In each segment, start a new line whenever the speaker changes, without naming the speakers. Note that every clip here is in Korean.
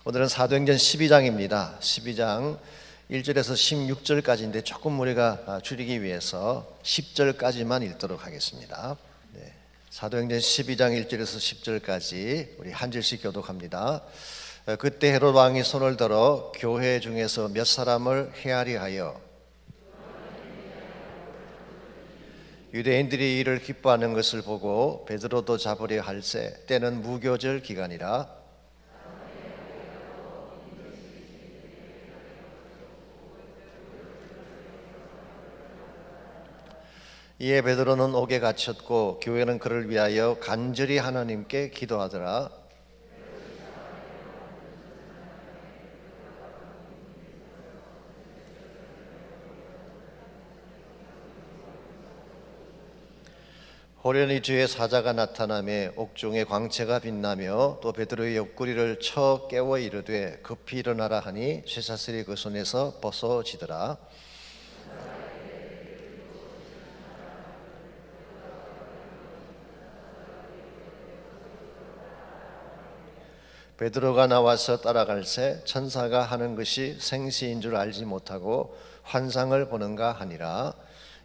오늘은 사도행전 12장입니다. 12장 1절에서 16절까지인데 조금 우리가 줄이기 위해서 10절까지만 읽도록 하겠습니다. 사도행전 12장 1절에서 10절까지 우리 한 절씩 교독합니다. 그때 헤롯 왕이 손을 들어 교회 중에서 몇 사람을 해하리 하여 유대인들이 이를 기뻐하는 것을 보고 베드로도 잡으려 할새 때는 무교절 기간이라. 이에 베드로는 옥에 갇혔고 교회는 그를 위하여 간절히 하나님께 기도하더라. 호련히 주의 사자가 나타나며 옥중에 광채가 빛나며 또 베드로의 옆구리를 쳐 깨워 이르되 급히 일어나라 하니 쇠사슬이 그 손에서 벗어지더라. 베드로가 나와서 따라갈새 천사가 하는 것이 생시인 줄 알지 못하고 환상을 보는가 하니라.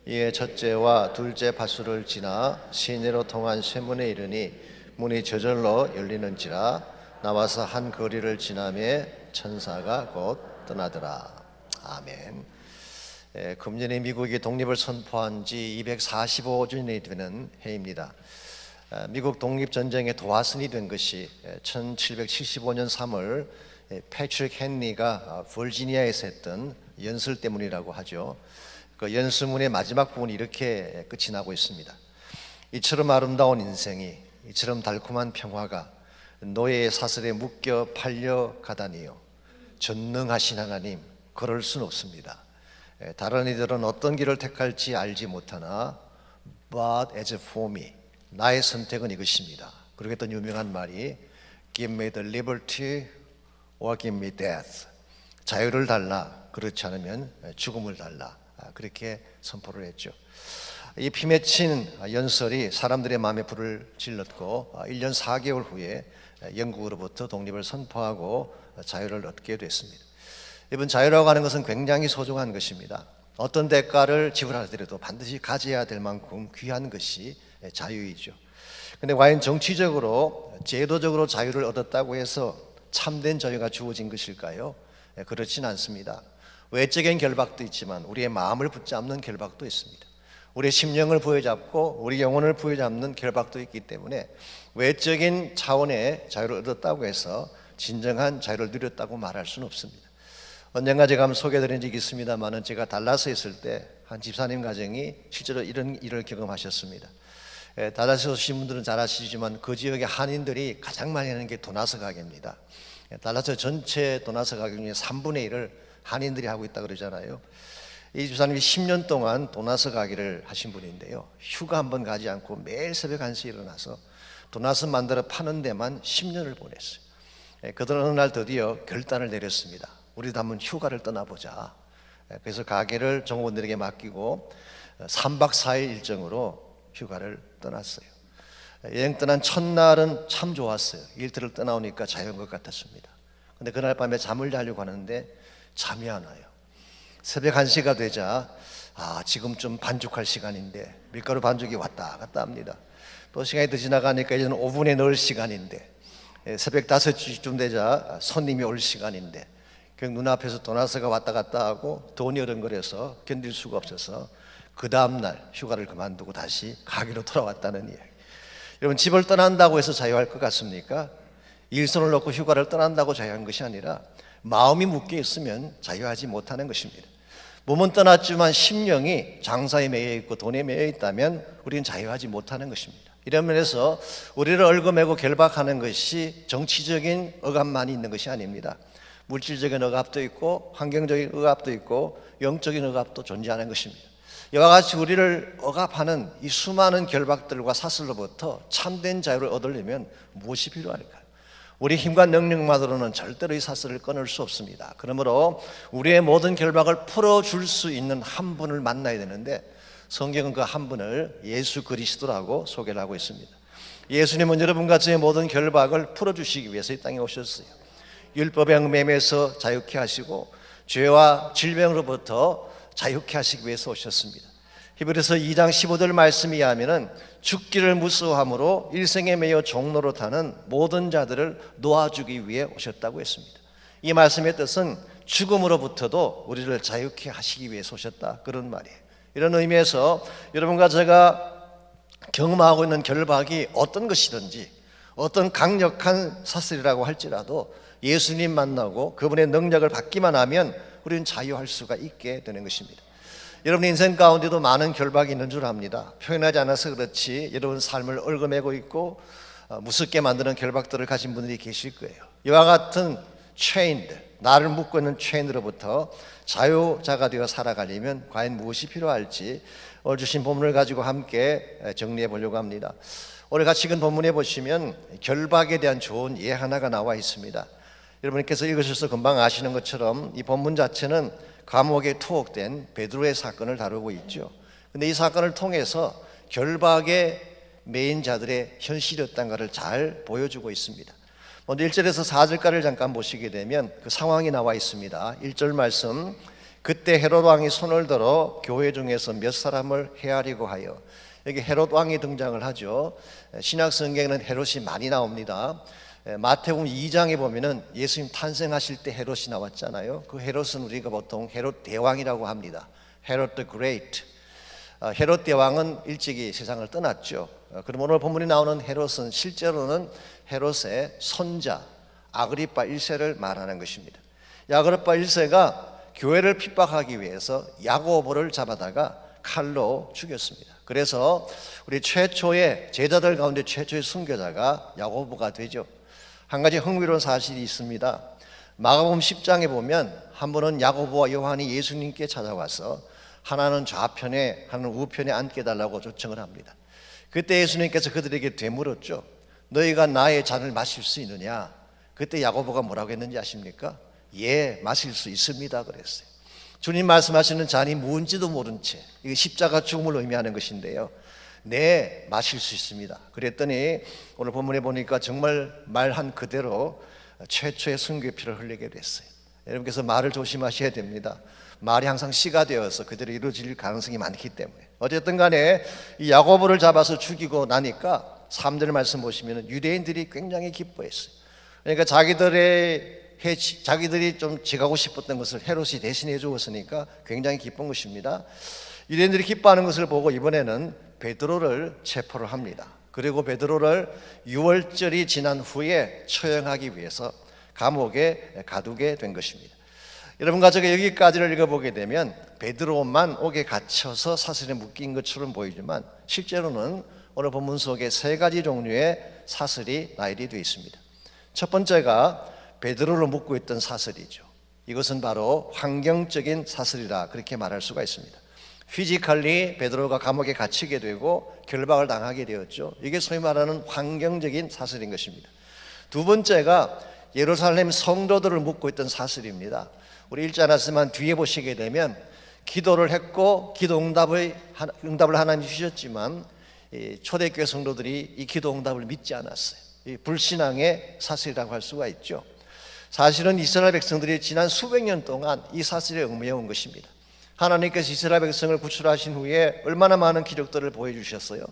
이에 첫째와 둘째 밧줄을 지나 시내로 통한 쇠문에 이르니 문이 저절로 열리는지라. 나와서 한 거리를 지나며 천사가 곧 떠나더라. 아멘. 금년에 미국이 독립을 선포한 지 245주년이 되는 해입니다. 미국 독립전쟁의 도화선이 된 것이 1775년 3월 패트릭 헨리가 버지니아에서 했던 연설 때문이라고 하죠. 그 연설문의 마지막 부분이 이렇게 끝이 나고 있습니다. 이처럼 아름다운 인생이, 이처럼 달콤한 평화가 노예의 사슬에 묶여 팔려가다니요. 전능하신 하나님, 그럴 수는 없습니다. 다른 이들은 어떤 길을 택할지 알지 못하나 But as for me, 나의 선택은 이것입니다. 그리고 했던 유명한 말이 Give me the liberty or give me death. 자유를 달라, 그렇지 않으면 죽음을 달라. 그렇게 선포를 했죠. 이 피맺힌 연설이 사람들의 마음에 불을 질렀고 1년 4개월 후에 영국으로부터 독립을 선포하고 자유를 얻게 됐습니다. 이번 자유라고 하는 것은 굉장히 소중한 것입니다. 어떤 대가를 지불하더라도 반드시 가져야 될 만큼 귀한 것이 자유이죠. 그런데 과연 정치적으로 제도적으로 자유를 얻었다고 해서 참된 자유가 주어진 것일까요? 그렇진 않습니다. 외적인 결박도 있지만 우리의 마음을 붙잡는 결박도 있습니다. 우리의 심령을 부여잡고 우리 영혼을 부여잡는 결박도 있기 때문에 외적인 차원의 자유를 얻었다고 해서 진정한 자유를 누렸다고 말할 수는 없습니다. 언젠가 제가 한번 소개해드린 적이 있습니다만 제가 달라스에 있을 때 한 집사님 가정이 실제로 이런 일을 경험하셨습니다. 달라스에 오신 분들은 잘 아시지만 그 지역의 한인들이 가장 많이 하는 게 도나스 가게입니다. 달라스 전체 도나스 가게 중에 3분의 1을 한인들이 하고 있다 그러잖아요. 이 집사님이 10년 동안 도나스 가게를 하신 분인데요, 휴가 한 번 가지 않고 매일 새벽 1시에 일어나서 도나스 만들어 파는 데만 10년을 보냈어요. 그들 어느 날 드디어 결단을 내렸습니다. 우리도 한번 휴가를 떠나보자. 그래서 가게를 종업원들에게 맡기고 3박 4일 일정으로 휴가를 떠났어요. 여행 떠난 첫날은 참 좋았어요. 일터를 떠나오니까 자유인 것 같았습니다. 근데 그날 밤에 잠을 자려고 하는데 잠이 안 와요. 새벽 1시가 되자 지금쯤 반죽할 시간인데 밀가루 반죽이 왔다 갔다 합니다. 또 시간이 더 지나가니까 이제는 오븐에 넣을 시간인데 새벽 5시쯤 되자 손님이 올 시간인데 그 눈앞에서 도나스가 왔다 갔다 하고 돈이 어른거려서 견딜 수가 없어서 그 다음날 휴가를 그만두고 다시 가게로 돌아왔다는 이야기. 여러분, 집을 떠난다고 해서 자유할 것 같습니까? 일손을 놓고 휴가를 떠난다고 자유한 것이 아니라 마음이 묶여 있으면 자유하지 못하는 것입니다. 몸은 떠났지만 심령이 장사에 매여 있고 돈에 매여 있다면 우리는 자유하지 못하는 것입니다. 이런 면에서 우리를 얽어매고 결박하는 것이 정치적인 억압만이 있는 것이 아닙니다. 물질적인 억압도 있고 환경적인 억압도 있고 영적인 억압도 존재하는 것입니다. 이와 같이 우리를 억압하는 이 수많은 결박들과 사슬로부터 참된 자유를 얻으려면 무엇이 필요할까요? 우리 힘과 능력만으로는 절대로 이 사슬을 끊을 수 없습니다. 그러므로 우리의 모든 결박을 풀어줄 수 있는 한 분을 만나야 되는데 성경은 그 한 분을 예수 그리스도라고 소개를 하고 있습니다. 예수님은 여러분과 저의 모든 결박을 풀어주시기 위해서 이 땅에 오셨어요. 율법의 얽매임에서 자유케 하시고 죄와 질병으로부터 자유케 하시기 위해서 오셨습니다. 히브리서 2장 15절 말씀에 의하면 죽기를 무서워함으로 일생에 매여 종로로 타는 모든 자들을 놓아주기 위해 오셨다고 했습니다. 이 말씀의 뜻은 죽음으로부터도 우리를 자유케 하시기 위해서 오셨다, 그런 말이에요. 이런 의미에서 여러분과 제가 경험하고 있는 결박이 어떤 것이든지, 어떤 강력한 사슬이라고 할지라도 예수님 만나고 그분의 능력을 받기만 하면 우리는 자유할 수가 있게 되는 것입니다. 여러분 인생 가운데도 많은 결박이 있는 줄 압니다. 표현하지 않아서 그렇지 여러분 삶을 얽어매고 있고 무섭게 만드는 결박들을 가진 분들이 계실 거예요. 이와 같은 체인들, 나를 묶고 있는 체인으로부터 자유자가 되어 살아가려면 과연 무엇이 필요할지 오늘 주신 본문을 가지고 함께 정리해 보려고 합니다. 오늘 같이 읽은 본문에 보시면 결박에 대한 좋은 예 하나가 나와 있습니다. 여러분께서 읽으셔서 금방 아시는 것처럼 이 본문 자체는 감옥에 투옥된 베드로의 사건을 다루고 있죠. 그런데 이 사건을 통해서 결박에 매인 자들의 현실이 어떤가를 잘 보여주고 있습니다. 먼저 1절에서 4절까지를 잠깐 보시게 되면 그 상황이 나와 있습니다. 1절 말씀, 그때 헤롯 왕이 손을 들어 교회 중에서 몇 사람을 헤아리고 하여, 여기 헤롯 왕이 등장을 하죠. 신약 성경에는 헤롯이 많이 나옵니다. 마태복음 2장에 보면은 예수님 탄생하실 때 헤롯이 나왔잖아요. 그 헤롯은 우리가 보통 헤롯 대왕이라고 합니다. 헤롯 the Great. 헤롯 대왕은 일찍이 세상을 떠났죠. 그럼 오늘 본문에 나오는 헤롯은 실제로는 헤롯의 손자 아그리파 1세를 말하는 것입니다. 아그리파 1세가 교회를 핍박하기 위해서 야고보를 잡아다가 칼로 죽였습니다. 그래서 우리 최초의 제자들 가운데 최초의 순교자가 야고보가 되죠. 한 가지 흥미로운 사실이 있습니다. 마가복음 10장에 보면 한 번은 야고보와 요한이 예수님께 찾아와서 하나는 좌편에 하나는 우편에 앉게 달라고 요청을 합니다. 그때 예수님께서 그들에게 되물었죠. 너희가 나의 잔을 마실 수 있느냐? 그때 야고보가 뭐라고 했는지 아십니까? 예, 마실 수 있습니다 그랬어요. 주님 말씀하시는 잔이 뭔지도 모른 채, 이게 십자가 죽음을 의미하는 것인데요, 네, 마실 수 있습니다 그랬더니 오늘 본문에 보니까 정말 말한 그대로 최초의 순교의 피를 흘리게 됐어요. 여러분께서 말을 조심하셔야 됩니다. 말이 항상 씨가 되어서 그대로 이루어질 가능성이 많기 때문에. 어쨌든 간에 이 야고보를 잡아서 죽이고 나니까 3절 말씀 보시면 유대인들이 굉장히 기뻐했어요. 그러니까 자기들이 좀 지가고 싶었던 것을 헤롯이 대신해 주었으니까 굉장히 기쁜 것입니다. 유대인들이 기뻐하는 것을 보고 이번에는 베드로를 체포를 합니다. 그리고 베드로를 6월절이 지난 후에 처형하기 위해서 감옥에 가두게 된 것입니다. 여러분과 제가 여기까지를 읽어보게 되면 베드로만 옥에 갇혀서 사슬에 묶인 것처럼 보이지만 실제로는 오늘 본문 속에 세 가지 종류의 사슬이 나열이 되어 있습니다. 첫 번째가 베드로를 묶고 있던 사슬이죠. 이것은 바로 환경적인 사슬이라 그렇게 말할 수가 있습니다. 피지컬리 베드로가 감옥에 갇히게 되고 결박을 당하게 되었죠. 이게 소위 말하는 환경적인 사슬인 것입니다. 두 번째가 예루살렘 성도들을 묶고 있던 사슬입니다. 우리 읽지 않았지만 뒤에 보시게 되면 기도를 했고 기도 응답을 하나님 주셨지만 초대교회 성도들이 이 기도 응답을 믿지 않았어요. 이 불신앙의 사슬이라고 할 수가 있죠. 사실은 이스라엘 백성들이 지난 수백 년 동안 이 사슬에 얽매여온 것입니다. 하나님께서 이스라엘 백성을 구출하신 후에 얼마나 많은 기적들을 보여주셨어요.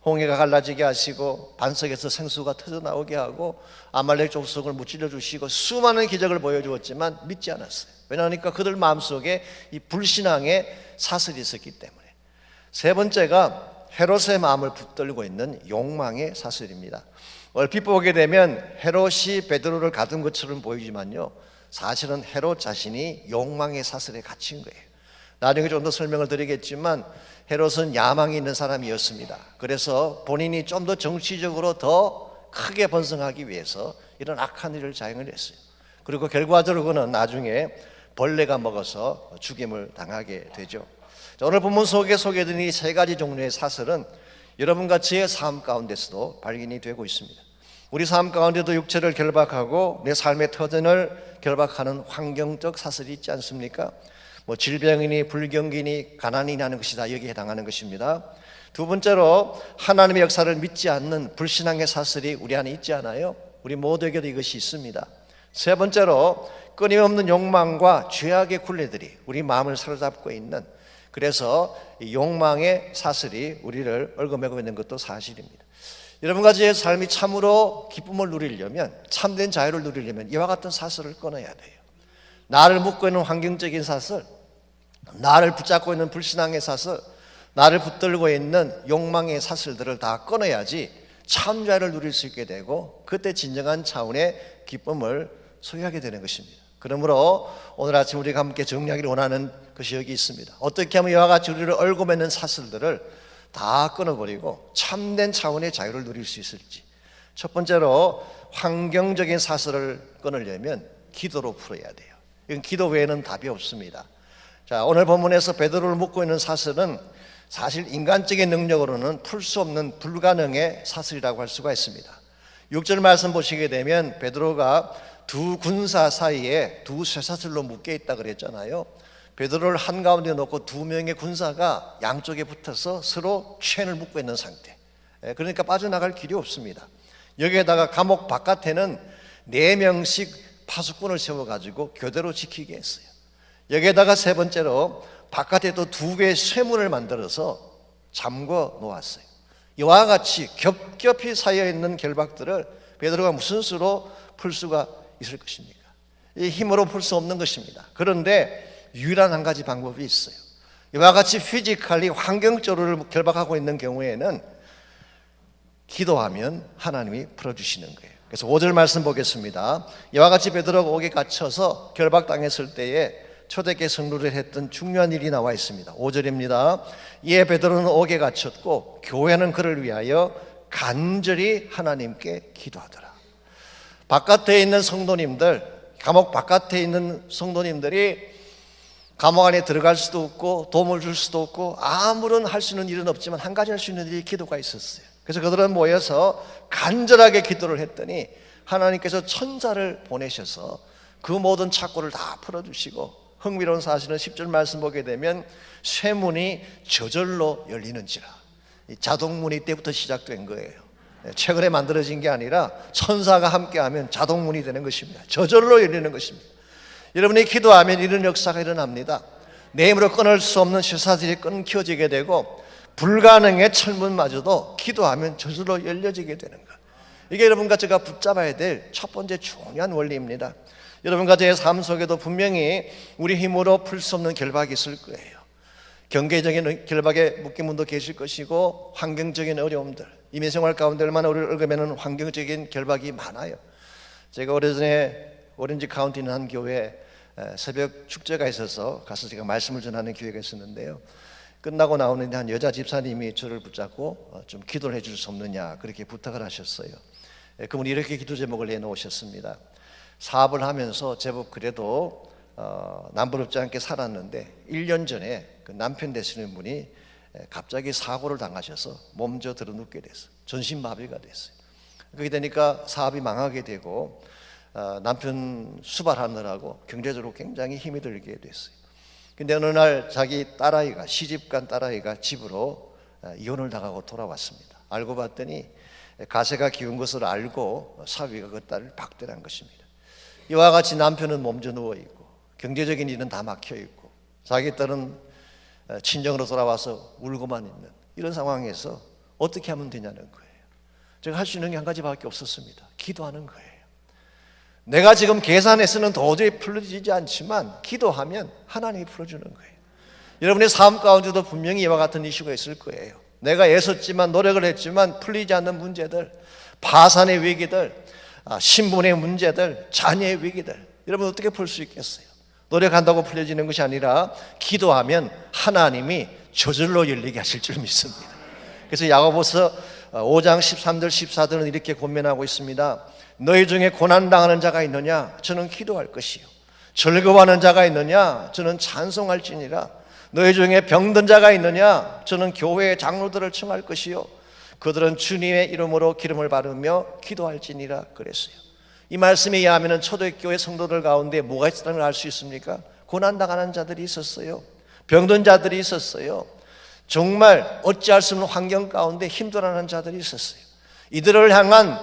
홍해가 갈라지게 하시고 반석에서 생수가 터져나오게 하고 아말렉 족속을 무찔러 주시고 수많은 기적을 보여주었지만 믿지 않았어요. 왜냐하니까 그들 마음속에 이 불신앙의 사슬이 있었기 때문에. 세 번째가 헤롯의 마음을 붙들고 있는 욕망의 사슬입니다. 얼핏 보게 되면 헤롯이 베드로를 가둔 것처럼 보이지만요, 사실은 헤롯 자신이 욕망의 사슬에 갇힌 거예요. 나중에 좀 더 설명을 드리겠지만 헤롯은 야망이 있는 사람이었습니다. 그래서 본인이 좀 더 정치적으로 더 크게 번성하기 위해서 이런 악한 일을 자행을 했어요. 그리고 결과적으로 그는 나중에 벌레가 먹어서 죽임을 당하게 되죠. 오늘 본문 속에 소개된 이 세 가지 종류의 사슬은 여러분과 저의 삶 가운데서도 발견이 되고 있습니다. 우리 삶 가운데도 육체를 결박하고 내 삶의 터전을 결박하는 환경적 사슬이 있지 않습니까? 질병이니 불경기니 가난이니 하는 것이 다 여기에 해당하는 것입니다. 두 번째로 하나님의 역사를 믿지 않는 불신앙의 사슬이 우리 안에 있지 않아요? 우리 모두에게도 이것이 있습니다. 세 번째로 끊임없는 욕망과 죄악의 굴레들이 우리 마음을 사로잡고 있는, 그래서 이 욕망의 사슬이 우리를 얽어매고 있는 것도 사실입니다. 여러분과 저의 삶이 참으로 기쁨을 누리려면, 참된 자유를 누리려면 이와 같은 사슬을 끊어야 돼요. 나를 묶고 있는 환경적인 사슬, 나를 붙잡고 있는 불신앙의 사슬, 나를 붙들고 있는 욕망의 사슬들을 다 끊어야지 참 자유를 누릴 수 있게 되고, 그때 진정한 차원의 기쁨을 소유하게 되는 것입니다. 그러므로 오늘 아침 우리가 함께 정리하기를 원하는 것이 여기 있습니다. 어떻게 하면 이와 같이 우리를 얽어매는 사슬들을 다 끊어버리고 참된 차원의 자유를 누릴 수 있을지. 첫 번째로 환경적인 사슬을 끊으려면 기도로 풀어야 돼요. 이건 기도 외에는 답이 없습니다. 자, 오늘 본문에서 베드로를 묶고 있는 사슬은 사실 인간적인 능력으로는 풀 수 없는 불가능의 사슬이라고 할 수가 있습니다. 6절 말씀 보시게 되면 베드로가 두 군사 사이에 두 쇠사슬로 묶여 있다 그랬잖아요. 베드로를 한가운데 놓고 두 명의 군사가 양쪽에 붙어서 서로 쉔을 묶고 있는 상태. 그러니까 빠져나갈 길이 없습니다. 여기에다가 감옥 바깥에는 4명씩 파수꾼을 세워가지고 교대로 지키게 했어요. 여기에다가 세 번째로 바깥에 또 2개의 쇠문을 만들어서 잠궈 놓았어요. 이와 같이 겹겹이 쌓여있는 결박들을 베드로가 무슨 수로 풀 수가 있을 것입니까? 이 힘으로 풀 수 없는 것입니다. 그런데 유일한 한 가지 방법이 있어요. 이와 같이 피지컬리 환경적으로 결박하고 있는 경우에는 기도하면 하나님이 풀어주시는 거예요. 그래서 5절 말씀 보겠습니다. 이와 같이 베드로가 옥에 갇혀서 결박당했을 때에 초대교회 성도를 했던 중요한 일이 나와 있습니다. 5절입니다. 이에 베드로는 옥에 갇혔고 교회는 그를 위하여 간절히 하나님께 기도하더라. 바깥에 있는 성도님들, 감옥 바깥에 있는 성도님들이 감옥 안에 들어갈 수도 없고 도움을 줄 수도 없고 아무런 할 수 있는 일은 없지만 한 가지 할 수 있는 일이 기도가 있었어요. 그래서 그들은 모여서 간절하게 기도를 했더니 하나님께서 천사를 보내셔서 그 모든 착고를 다 풀어주시고, 흥미로운 사실은 10절 말씀 보게 되면 쇠문이 저절로 열리는지라. 이 자동문이 때부터 시작된 거예요. 최근에 만들어진 게 아니라 천사가 함께하면 자동문이 되는 것입니다. 저절로 열리는 것입니다. 여러분이 기도하면 이런 역사가 일어납니다. 내 힘으로 끊을 수 없는 쇠사슬이 끊겨지게 되고 불가능의 철문마저도 기도하면 저절로 열려지게 되는 것. 이게 여러분과 제가 붙잡아야 될 첫 번째 중요한 원리입니다. 여러분과 제 삶 속에도 분명히 우리 힘으로 풀 수 없는 결박이 있을 거예요. 경제적인 결박에 묶인 분도 계실 것이고 환경적인 어려움들, 임의생활 가운데 얼마나 우리를 얽어매는 환경적인 결박이 많아요. 제가 오래전에 오렌지 카운티 있는 한 교회에 새벽 축제가 있어서 가서 제가 말씀을 전하는 기회가 있었는데요. 끝나고 나오는데 한 여자 집사님이 저를 붙잡고 좀 기도를 해줄 수 없느냐 그렇게 부탁을 하셨어요. 그분이 이렇게 기도 제목을 내놓으셨습니다. 사업을 하면서 제법 그래도 남부럽지 않게 살았는데 1년 전에 그 남편 되시는 분이 갑자기 사고를 당하셔서 몸져 들어 눕게 됐어요. 전신마비가 됐어요. 그렇게 되니까 사업이 망하게 되고 남편 수발하느라고 경제적으로 굉장히 힘이 들게 됐어요. 근데 어느 날 자기 딸아이가, 시집간 딸아이가 집으로 이혼을 당하고 돌아왔습니다. 알고 봤더니 가세가 기운 것을 알고 사위가 그 딸을 박대한 것입니다. 이와 같이 남편은 몸져 누워있고 경제적인 일은 다 막혀있고 자기 딸은 친정으로 돌아와서 울고만 있는 이런 상황에서 어떻게 하면 되냐는 거예요. 제가 할 수 있는 게 한 가지밖에 없었습니다. 기도하는 거예요. 내가 지금 계산해서는 도저히 풀어지지 않지만 기도하면 하나님이 풀어주는 거예요. 여러분의 삶 가운데도 분명히 이와 같은 이슈가 있을 거예요. 내가 애썼지만 노력을 했지만 풀리지 않는 문제들, 파산의 위기들, 신분의 문제들, 자녀의 위기들, 여러분 어떻게 풀 수 있겠어요? 노력한다고 풀려지는 것이 아니라 기도하면 하나님이 저절로 열리게 하실 줄 믿습니다. 그래서 야고보서 5장 13절 14절은 이렇게 권면하고 있습니다. 너희 중에 고난당하는 자가 있느냐? 저는 기도할 것이요. 즐거워하는 자가 있느냐? 저는 찬송할지니라. 너희 중에 병든 자가 있느냐? 저는 교회의 장로들을 청할 것이요. 그들은 주님의 이름으로 기름을 바르며 기도할지니라 그랬어요. 이 말씀에 의하면 초대교회 성도들 가운데 뭐가 있다는 걸 알 수 있습니까? 고난당하는 자들이 있었어요. 병든 자들이 있었어요. 정말 어찌할 수 없는 환경 가운데 힘들어하는 자들이 있었어요. 이들을 향한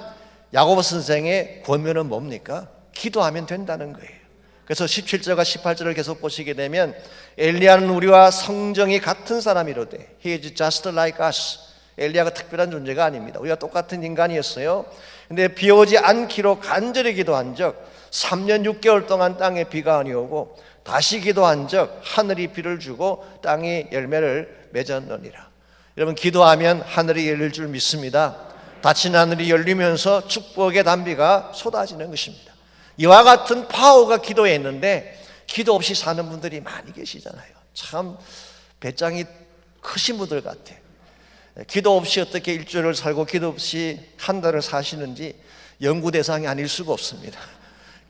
야고보 선생의 권면은 뭡니까? 기도하면 된다는 거예요. 그래서 17절과 18절을 계속 보시게 되면 엘리야는 우리와 성정이 같은 사람이로되 He is just like us. 엘리야가 특별한 존재가 아닙니다. 우리가 똑같은 인간이었어요. 근데 비 오지 않기로 간절히 기도한 적 3년 6개월 동안 땅에 비가 아니오고 다시 기도한 적 하늘이 비를 주고 땅이 열매를 맺었느니라. 여러분, 기도하면 하늘이 열릴 줄 믿습니다. 닫힌 하늘이 열리면서 축복의 단비가 쏟아지는 것입니다. 이와 같은 파워가 기도에 있는데 기도 없이 사는 분들이 많이 계시잖아요. 참 배짱이 크신 분들 같아. 기도 없이 어떻게 일주일을 살고 기도 없이 한 달을 사시는지 연구 대상이 아닐 수가 없습니다.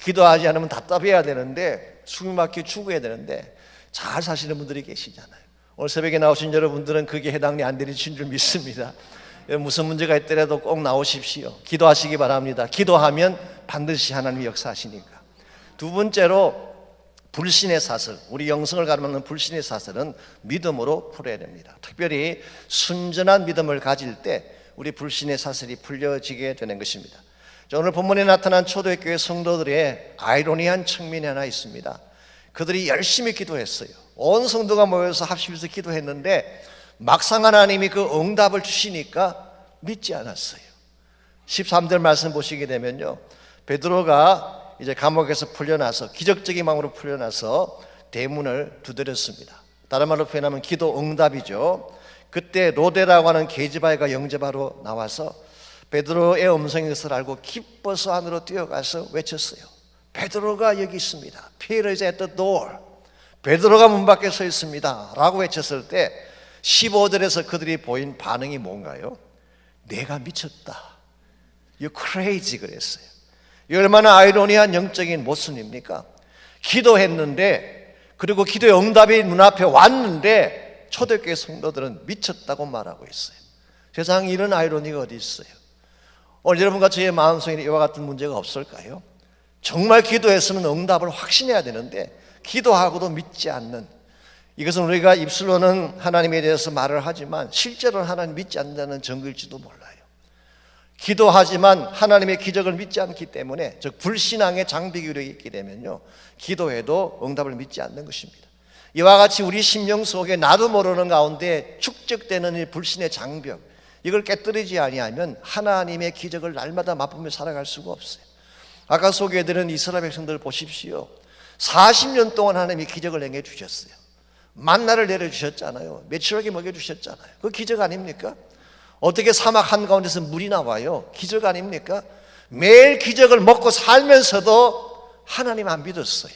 기도하지 않으면 답답해야 되는데 숨이 막혀 죽어야 되는데 잘 사시는 분들이 계시잖아요. 오늘 새벽에 나오신 여러분들은 그게 해당이 안 되신 줄 믿습니다. 무슨 문제가 있더라도 꼭 나오십시오. 기도하시기 바랍니다. 기도하면 반드시 하나님이 역사하시니까. 두 번째로 불신의 사슬, 우리 영성을 가르는 불신의 사슬은 믿음으로 풀어야 됩니다. 특별히 순전한 믿음을 가질 때 우리 불신의 사슬이 풀려지게 되는 것입니다. 오늘 본문에 나타난 초대교회 성도들의 아이러니한 측면이 하나 있습니다. 그들이 열심히 기도했어요. 온 성도가 모여서 합심해서 기도했는데 막상 하나님이 그 응답을 주시니까 믿지 않았어요. 13절 말씀 보시게 되면요, 베드로가 이제 감옥에서 풀려나서 기적적인 마음으로 풀려나서 대문을 두드렸습니다. 다른 말로 표현하면 기도 응답이죠. 그때 로데라고 하는 계집아이가 영접하러 나와서 베드로의 음성인 것을 알고 기뻐서 안으로 뛰어가서 외쳤어요. 베드로가 여기 있습니다. Peter is at the door. 베드로가 문 밖에 서 있습니다 라고 외쳤을 때 15절에서 그들이 보인 반응이 뭔가요? 내가 미쳤다. You're crazy 그랬어요. 이 얼마나 아이러니한 영적인 모순입니까? 기도했는데, 그리고 기도의 응답이 눈앞에 왔는데 초대교회 성도들은 미쳤다고 말하고 있어요. 세상에 이런 아이러니가 어디 있어요? 오늘 여러분과 저의 마음속에 이와 같은 문제가 없을까요? 정말 기도했으면 응답을 확신해야 되는데 기도하고도 믿지 않는, 이것은 우리가 입술로는 하나님에 대해서 말을 하지만 실제로는 하나님 믿지 않는다는 증거일지도 몰라요. 기도하지만 하나님의 기적을 믿지 않기 때문에, 즉 불신앙의 장비기로 있게 되면요, 기도해도 응답을 믿지 않는 것입니다. 이와 같이 우리 심령 속에 나도 모르는 가운데 축적되는 이 불신의 장벽, 이걸 깨뜨리지 아니하면 하나님의 기적을 날마다 맛보며 살아갈 수가 없어요. 아까 소개해드린 이스라엘 백성들 보십시오. 40년 동안 하나님이 기적을 행해 주셨어요. 만나를 내려주셨잖아요. 메추라기 먹여주셨잖아요. 그 기적 아닙니까? 어떻게 사막 한가운데서 물이 나와요? 기적 아닙니까? 매일 기적을 먹고 살면서도 하나님 안 믿었어요.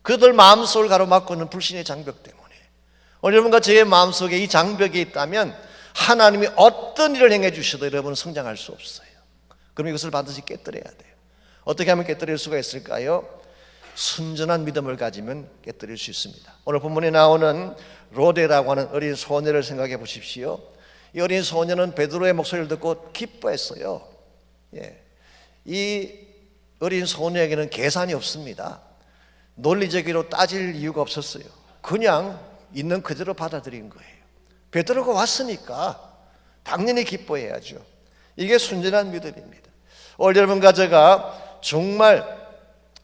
그들 마음속을 가로막고 있는 불신의 장벽 때문에. 오늘 여러분과 저의 마음속에 이 장벽이 있다면 하나님이 어떤 일을 행해 주셔도 여러분은 성장할 수 없어요. 그럼 이것을 반드시 깨뜨려야 돼요. 어떻게 하면 깨뜨릴 수가 있을까요? 순전한 믿음을 가지면 깨뜨릴 수 있습니다. 오늘 본문에 나오는 로데라고 하는 어린 소녀를 생각해 보십시오. 이 어린 소녀는 베드로의 목소리를 듣고 기뻐했어요. 이 어린 소녀에게는 계산이 없습니다. 논리적으로 따질 이유가 없었어요. 그냥 있는 그대로 받아들인 거예요. 베드로가 왔으니까 당연히 기뻐해야죠. 이게 순전한 믿음입니다. 오늘 여러분과 제가 정말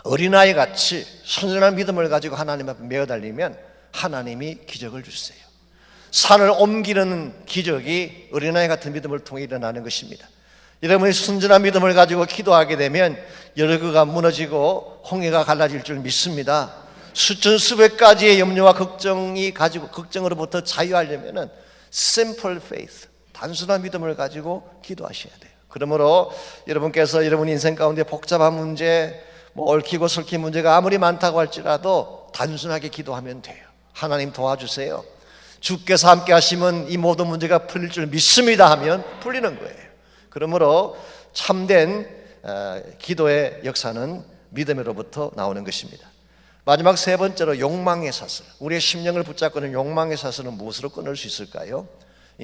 어린아이 같이 순전한 믿음을 가지고 하나님 앞에 매어달리면 하나님이 기적을 주세요. 산을 옮기는 기적이 어린아이 같은 믿음을 통해 일어나는 것입니다. 여러분이 순전한 믿음을 가지고 기도하게 되면 여리고가 무너지고 홍해가 갈라질 줄 믿습니다. 수천 수백 가지의 염려와 걱정으로부터 자유하려면은 simple faith, 단순한 믿음을 가지고 기도하셔야 돼요. 그러므로 여러분께서 여러분 인생 가운데 복잡한 문제, 얽히고 설킨 문제가 아무리 많다고 할지라도 단순하게 기도하면 돼요. 하나님 도와주세요. 주께서 함께 하시면 이 모든 문제가 풀릴 줄 믿습니다 하면 풀리는 거예요. 그러므로 참된 기도의 역사는 믿음으로부터 나오는 것입니다. 마지막 세 번째로 욕망의 사슬. 우리의 심령을 붙잡고 있는 욕망의 사슬은 무엇으로 끊을 수 있을까요?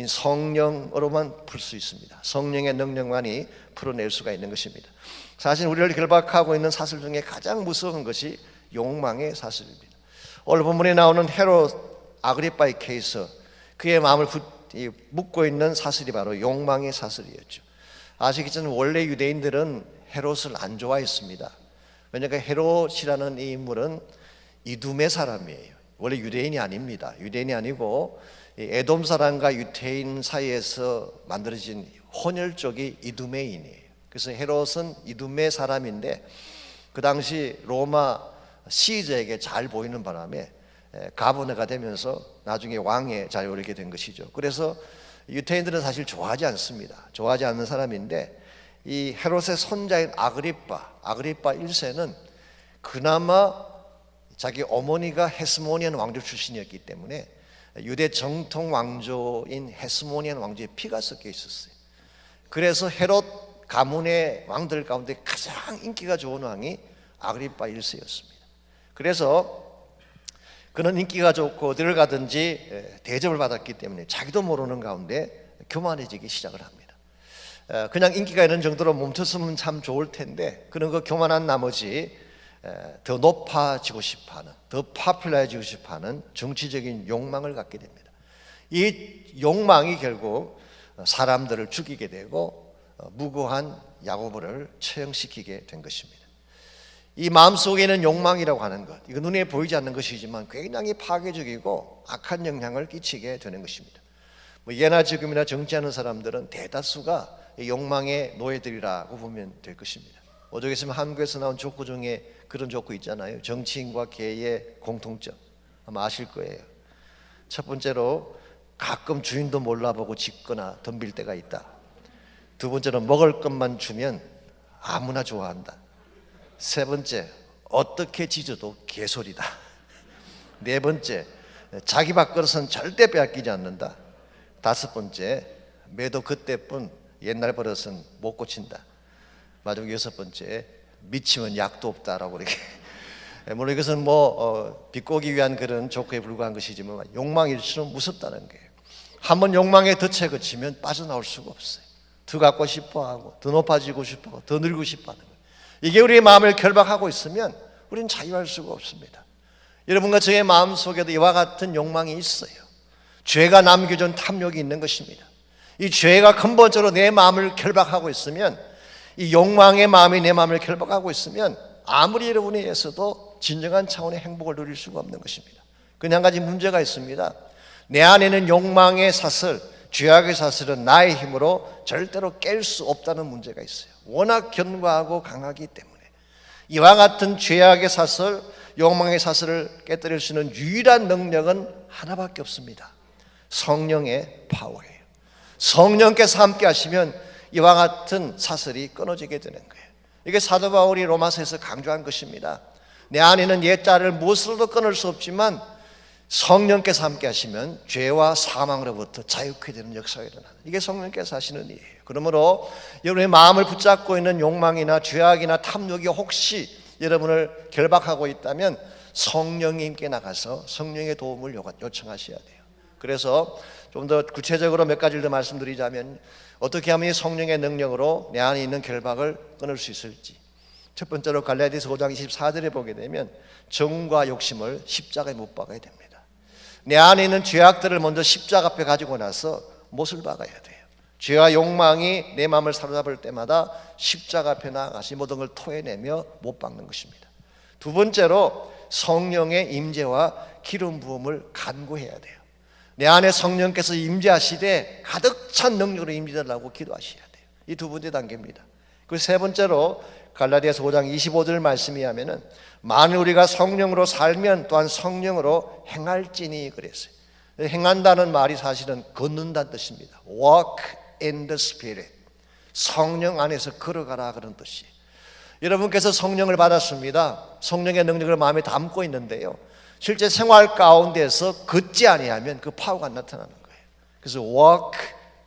성령으로만 풀 수 있습니다. 성령의 능력만이 풀어낼 수가 있는 것입니다. 사실 우리를 결박하고 있는 사슬 중에 가장 무서운 것이 욕망의 사슬입니다. 오늘 본문에 나오는 헤롯 아그리빠의 케이스, 그의 마음을 묶고 있는 사슬이 바로 욕망의 사슬이었죠. 아시겠지만 원래 유대인들은 헤롯을 안 좋아했습니다. 왜냐하면 헤롯이라는 이 인물은 이두메 사람이에요. 원래 유대인이 아닙니다. 유대인이 아니고 에돔 사람과 유대인 사이에서 만들어진 혼혈족이 이두메인이에요. 그래서 헤롯은 이두메 사람인데 그 당시 로마 시저에게 잘 보이는 바람에 가버네가 되면서 나중에 왕에 잘 오르게 된 것이죠. 그래서 유대인들은 사실 좋아하지 않습니다. 좋아하지 않는 사람인데 이 헤롯의 손자인 아그리빠 1세는 그나마 자기 어머니가 헤스모니안 왕조 출신이었기 때문에 유대 정통 왕조인 헤스모니안 왕조의 피가 섞여 있었어요. 그래서 헤롯 가문의 왕들 가운데 가장 인기가 좋은 왕이 아그리빠 1세였습니다. 그래서 그는 인기가 좋고 어디를 가든지 대접을 받았기 때문에 자기도 모르는 가운데 교만해지기 시작을 합니다. 그냥 인기가 있는 정도로 멈췄으면 참 좋을 텐데 그는 그 교만한 나머지 더 높아지고 싶어하는, 더 파퓰러해지고 싶어하는 정치적인 욕망을 갖게 됩니다. 이 욕망이 결국 사람들을 죽이게 되고 무고한 야고보를 처형시키게 된 것입니다. 이 마음속에 있는 욕망이라고 하는 것, 이거 눈에 보이지 않는 것이지만 굉장히 파괴적이고 악한 영향을 끼치게 되는 것입니다. 예나 지금이나 정치하는 사람들은 대다수가 욕망의 노예들이라고 보면 될 것입니다. 어저께 있으면 한국에서 나온 족구 중에 그런 족구 있잖아요. 정치인과 개의 공통점 아마 아실 거예요. 첫 번째로 가끔 주인도 몰라보고 짖거나 덤빌 때가 있다. 두 번째는 먹을 것만 주면 아무나 좋아한다. 세 번째, 어떻게 짖어도 개소리다. 네 번째, 자기 밥그릇은 절대 빼앗기지 않는다. 다섯 번째, 매도 그때뿐 옛날 버릇은 못 고친다. 마지막 여섯 번째, 미치면 약도 없다라고 이렇게. 물론 이것은 비꼬기 위한 그런 조크에 불과한 것이지만 욕망이 일수록 무섭다는 거예요. 한번 욕망에 덫에 갇히면 빠져나올 수가 없어요. 더 갖고 싶어하고 더 높아지고 싶어하고 더 늘고 싶어하는 거예요. 이게 우리의 마음을 결박하고 있으면 우리는 자유할 수가 없습니다. 여러분과 저의 마음속에도 이와 같은 욕망이 있어요. 죄가 남겨준 탐욕이 있는 것입니다. 이 죄가 근본적으로 내 마음을 결박하고 있으면, 이 욕망의 마음이 내 마음을 결박하고 있으면 아무리 여러분이 애써도 진정한 차원의 행복을 누릴 수가 없는 것입니다. 그런데 한 가지 문제가 있습니다. 내 안에는 욕망의 사슬, 죄악의 사슬은 나의 힘으로 절대로 깰 수 없다는 문제가 있어요. 워낙 견고하고 강하기 때문에. 이와 같은 죄악의 사슬, 욕망의 사슬을 깨뜨릴 수 있는 유일한 능력은 하나밖에 없습니다. 성령의 파워예요. 성령께서 함께 하시면 이와 같은 사슬이 끊어지게 되는 거예요. 이게 사도 바울이 로마서에서 강조한 것입니다. 내 안에는 옛자를 무엇으로도 끊을 수 없지만 성령께서 함께 하시면 죄와 사망으로부터 자유케 되는 역사가 일어나는, 이게 성령께서 하시는 일이에요. 그러므로 여러분의 마음을 붙잡고 있는 욕망이나 죄악이나 탐욕이 혹시 여러분을 결박하고 있다면 성령이 함께 나가서 성령의 도움을 요청하셔야 돼요. 그래서 좀 더 구체적으로 몇 가지를 더 말씀드리자면 어떻게 하면 이 성령의 능력으로 내 안에 있는 결박을 끊을 수 있을지. 첫 번째로 갈라디아서 5장 24절에 보게 되면 정과 욕심을 십자가에 못 박아야 됩니다. 내 안에 있는 죄악들을 먼저 십자가 앞에 가지고 나서 못을 박아야 돼요. 죄와 욕망이 내 마음을 사로잡을 때마다 십자가 앞에 나가서 모든 걸 토해내며 못 박는 것입니다. 두 번째로 성령의 임재와 기름 부음을 간구해야 돼요. 내 안에 성령께서 임재하시되 가득 찬 능력으로 임재하라고 기도하셔야 돼요. 이 두 번째 단계입니다. 그리고 세 번째로 갈라디아서 5장 25절 말씀이 하면은 만일 우리가 성령으로 살면 또한 성령으로 행할지니 그랬어요. 행한다는 말이 사실은 걷는다는 뜻입니다. Walk in the Spirit. 성령 안에서 걸어가라 그런 뜻이에요. 여러분께서 성령을 받았습니다. 성령의 능력을 마음에 담고 있는데요, 실제 생활 가운데서 걷지 아니하면 그 파워가 나타나는 거예요. 그래서 walk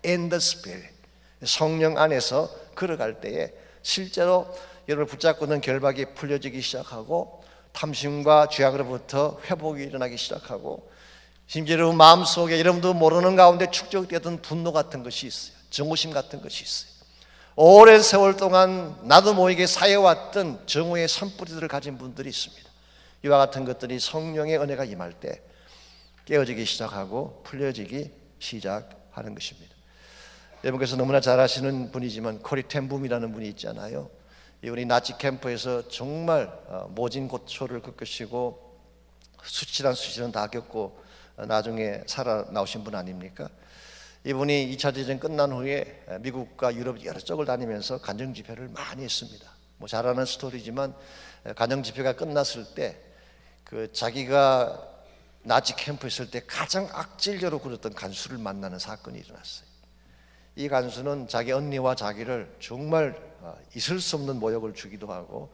in the Spirit, 성령 안에서 걸어갈 때에 실제로 여러분을 붙잡고 있는 결박이 풀려지기 시작하고 탐심과 죄악으로부터 회복이 일어나기 시작하고, 심지어 여러분 마음속에 여러분도 모르는 가운데 축적되던 분노 같은 것이 있어요. 정오심 같은 것이 있어요. 오랜 세월 동안 나도 모르게 쌓여왔던 정오의 산뿌리들을 가진 분들이 있습니다. 이와 같은 것들이 성령의 은혜가 임할 때 깨어지기 시작하고 풀려지기 시작하는 것입니다. 여러분께서 너무나 잘 아시는 분이지만 코리 텐붐이라는 분이 있잖아요. 이분이 나치 캠프에서 정말 모진 고초를 겪으시고 수치란 다 겪고 나중에 살아나오신 분 아닙니까? 이분이 2차 대전 끝난 후에 미국과 유럽 여러 쪽을 다니면서 간증 집회를 많이 했습니다. 뭐 잘 아는 스토리지만 간증 집회가 끝났을 때 그 자기가 나치 캠프에 있을 때 가장 악질적으로 굴었던 간수를 만나는 사건이 일어났어요. 이 간수는 자기 언니와 자기를 정말 있을 수 없는 모욕을 주기도 하고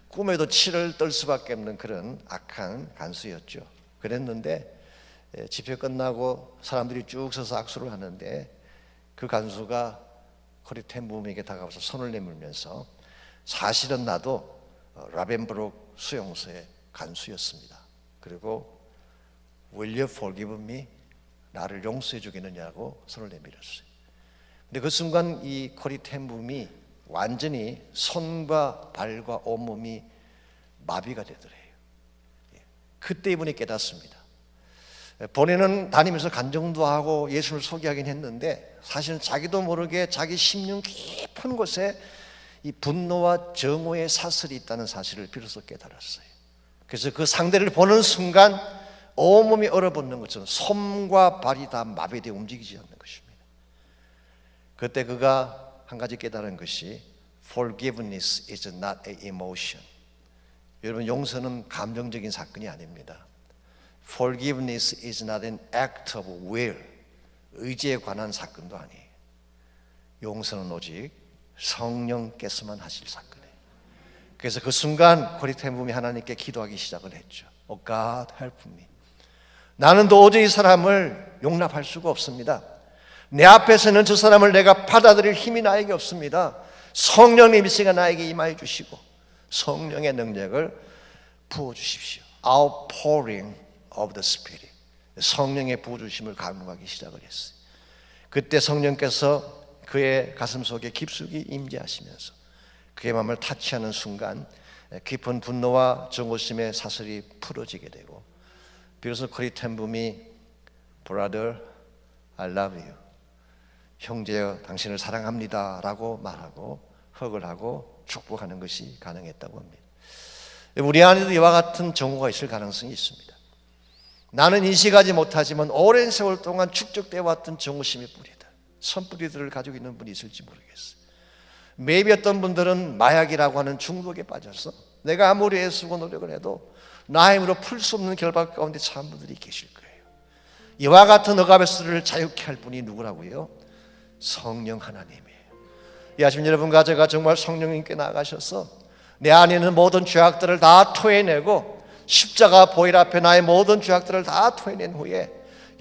꿈에도 치를 떨 수밖에 없는 그런 악한 간수였죠. 그랬는데 집회 끝나고 사람들이 쭉 서서 악수를 하는데 그 간수가 코리 텐 부음에게 다가와서 손을 내밀면서 사실은 나도 라벤브룩 수용소의 간수였습니다. 그리고 Will you forgive me? 나를 용서해 주겠느냐고 손을 내밀었어요. 근데 그 순간 이 코리 텐 부음이 완전히 손과 발과 온몸이 마비가 되더래요. 그때 이분이 깨닫습니다. 본인은 다니면서 간증도 하고 예수를 소개하긴 했는데 사실은 자기도 모르게 자기 심령 깊은 곳에 이 분노와 정오의 사슬이 있다는 사실을 비로소 깨달았어요. 그래서 그 상대를 보는 순간 온몸이 얼어붙는 것처럼 손과 발이 다 마비되어 움직이지 않는 것입니다. 그때 그가 한 가지 깨달은 것이 Forgiveness is not an emotion. 여러분, 용서는 감정적인 사건이 아닙니다. Forgiveness is not an act of will. 의지에 관한 사건도 아니에요. 용서는 오직 성령께서만 하실 사건이에요. 그래서 그 순간 코리 텐 부음이 하나님께 기도하기 시작을 했죠. Oh God, help me. 나는 도저히 이 사람을 용납할 수가 없습니다. 내 앞에서는 저 사람을 내가 받아들일 힘이 나에게 없습니다. 성령님이 시가 나에게 임하여 주시고 성령의 능력을 부어주십시오. Outpouring of the Spirit. 성령의 부어주심을 간구하기 시작을 했어요. 그때 성령께서 그의 가슴 속에 깊숙이 임재하시면서 그의 마음을 타치하는 순간 깊은 분노와 정오심의 사슬이 풀어지게 되고 비로소 코리 텐 부음이 Brother, I love you. 형제여, 당신을 사랑합니다 라고 말하고 헉을 하고 축복하는 것이 가능했다고 합니다. 우리 안에도 이와 같은 정오가 있을 가능성이 있습니다. 나는 인식하지 못하지만 오랜 세월 동안 축적되어 왔던 정오심의 뿌리들, 선뿌리들을 가지고 있는 분이 있을지 모르겠어요. maybe 어떤 분들은 마약이라고 하는 중독에 빠져서 내가 아무리 애쓰고 노력을 해도 나의 힘으로 풀 수 없는 결박 가운데 처한 분들이 계실 거예요. 이와 같은 억압에서를 자유케 할 분이 누구라고요? 성령 하나님이에요. 이 아침 여러분과 제가 정말 성령님께 나가셔서 내 안에 있는 모든 죄악들을 다 토해내고 십자가 보혈 앞에 나의 모든 죄악들을 다 토해낸 후에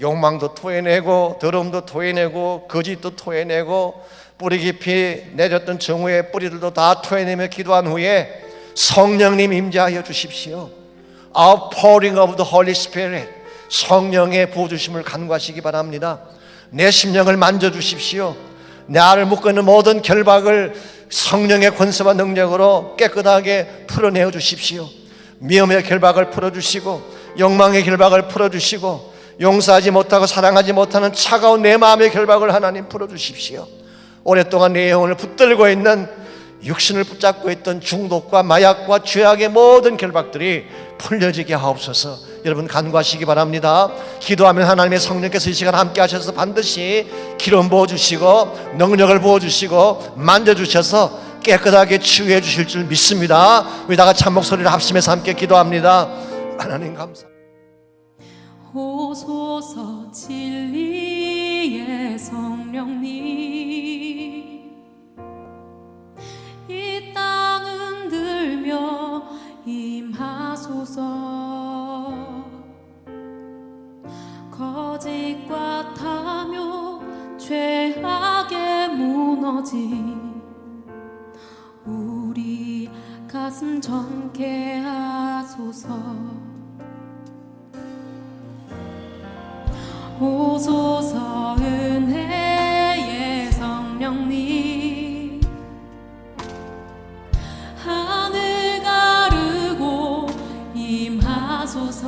욕망도 토해내고 더러움도 토해내고 거짓도 토해내고 뿌리 깊이 내렸던 정오의 뿌리들도 다 토해내며 기도한 후에 성령님 임재하여 주십시오. Outpouring of the Holy Spirit. 성령의 부어주심을 간구하시기 바랍니다. 내 심령을 만져주십시오. 내 안을 묶고 있는 모든 결박을 성령의 권세와 능력으로 깨끗하게 풀어내어 주십시오. 미움의 결박을 풀어주시고 욕망의 결박을 풀어주시고 용서하지 못하고 사랑하지 못하는 차가운 내 마음의 결박을 하나님 풀어주십시오. 오랫동안 내 영혼을 붙들고 있는 육신을 붙잡고 있던 중독과 마약과 죄악의 모든 결박들이 풀려지게 하옵소서. 여러분 간구하시기 바랍니다. 기도하면 하나님의 성령께서 이 시간 함께 하셔서 반드시 기름 부어주시고 능력을 부어주시고 만져주셔서 깨끗하게 치유해 주실 줄 믿습니다. 우리 다 같이 한 목소리를 합심해서 함께 기도합니다. 하나님 감사합니다.
오소서 진리의 성령님, 이 땅 흔들며 임하소서. 거짓과 탐욕 죄악에 무너진 우리 가슴 정케 하소서. 오소서 은혜의 성령님, 하늘 가르고 임하소서.